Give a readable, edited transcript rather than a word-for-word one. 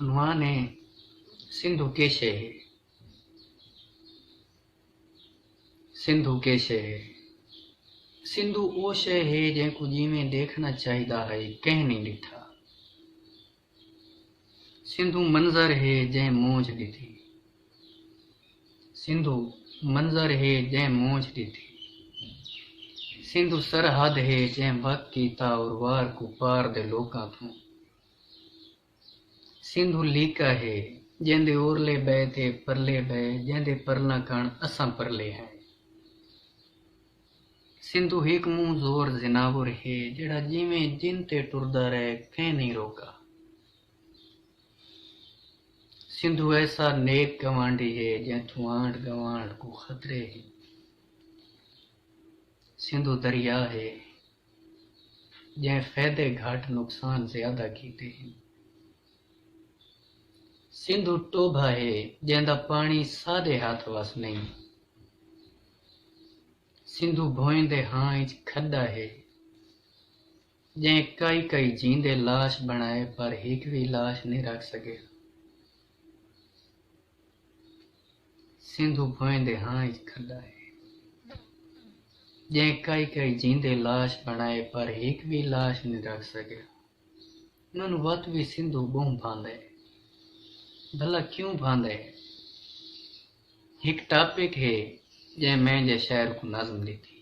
उन्वान है सिंधु केशे है। सिंधु केशे है। सिंधु ओ शय है जैको जिमें देखना चाहिदा है कह नहीं दिठा। सिंधु मंजर है जै मौज ॾिठी। सिंधु मंजर है जै मौज ॾिठी। सिंधु सरहद है जै वक्त कीता और वार को पार दे लोकां थों। सिंधु लीका है जैंदे ओरले बह ते परले बह जैंदे परला कण असां परले हैं। सिंधु हिक मुंह जोर जिनावर है जेड़ा जिमें जिन ते टुरदा रहे कह नहीं रोका। सिंधु ऐसा नेक गवांडी है जैथू आंड गवांड को खतरे है। सिंधु दरिया है जै फैदे घाट नुकसान ज्यादा कीते हैं। सिंधु टोभा है जैंदा पानी सादे हाथ वस नहीं। सिंधु भोइंदे हां खड्डा है जै कई कई जींदे लाश बनाए पर एक भी लाश नहीं रख सके। सिंधु भोइंदे हां खड्डा है जै कई कई जींदे लाश बनाए पर एक भी लाश नहीं रख सके। उन्होंने वत भी सिंधु बहु भांदे भला क्यों भांदे। एक टॉपिक है जै मैं जे शहर को नज्म दी थी।